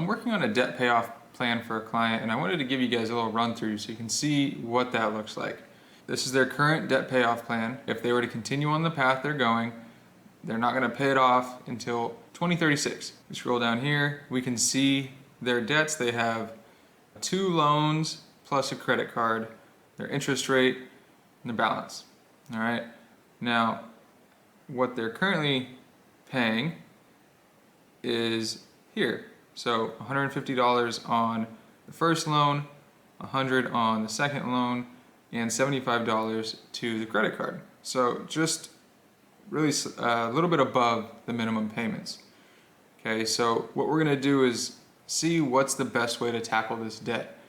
I'm working on a debt payoff plan for a client, and I wanted to give you guys a little run through so you can see what that looks like. This is their current debt payoff plan. If they were to continue on the path they're going, they're not going to pay it off until 2036. We scroll down here, we can see their debts. They have 2 loans plus a credit card, their interest rate, and their balance. All right. Now, what they're currently paying is here. So $150 on the first loan, $100 on the second loan, and $75 to the credit card. So just really a little bit above the minimum payments. Okay, so what we're going to do is see what's the best way to tackle this debt.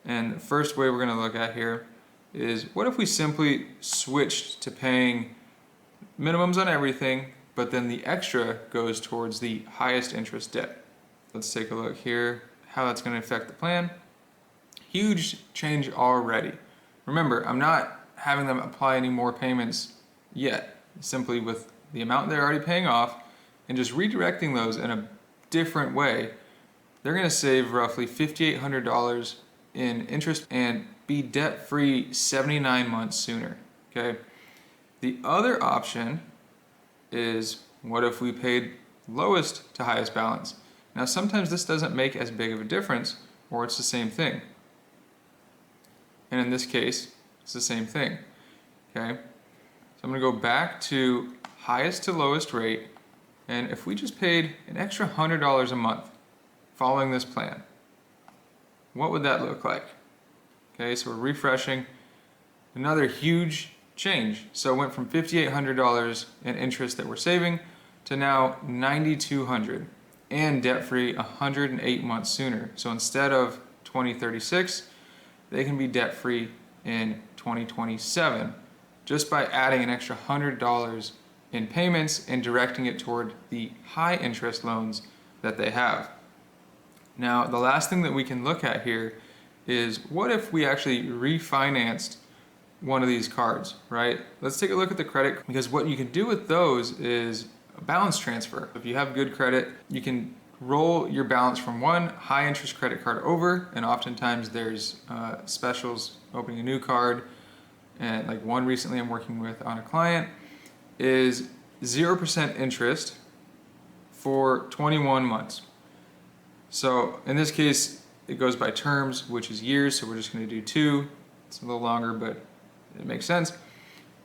And the first way we're going to look at here is, what if we simply switched to paying minimums on everything, but then the extra goes towards the highest interest debt? Let's take a look here, how that's going to affect the plan. Huge change already. Remember, I'm not having them apply any more payments yet. Simply with the amount they're already paying off and just redirecting those in a different way, they're going to save roughly $5,800 in interest and be debt-free 79 months sooner. Okay. The other option is, what if we paid lowest to highest balance? Now, sometimes this doesn't make as big of a difference, or it's the same thing. And in this case, it's the same thing. Okay. So I'm going to go back to highest to lowest rate, and if we just paid an extra $100 a month following this plan, what would that look like? Okay, so we're refreshing. Another huge change. So it went from $5,800 in interest that we're saving to now $9,200 and debt-free 108 months sooner. So instead of 2036, they can be debt-free in 2027 just by adding an extra $100 in payments and directing it toward the high interest loans that they have. Now, the last thing that we can look at here is, what if we actually refinanced one of these cards, right? Let's take a look at the credit, because what you can do with those is a balance transfer. If you have good credit, you can roll your balance from one high interest credit card over, and oftentimes there's specials opening a new card. And like one recently I'm working with on a client is 0% interest for 21 months. So in this case, it goes by terms, which is years, so we're just going to do 2. It's a little longer, but it makes sense.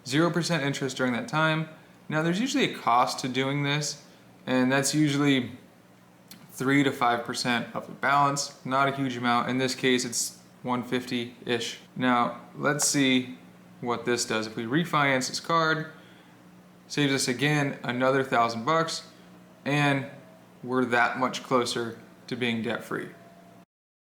0% interest during that time. Now, there's usually a cost to doing this, and that's usually 3 to 5% of the balance. Not a huge amount. In this case, it's 150-ish. Now, let's see what this does. If we refinance this card, saves us again another $1,000, and we're that much closer to being debt free.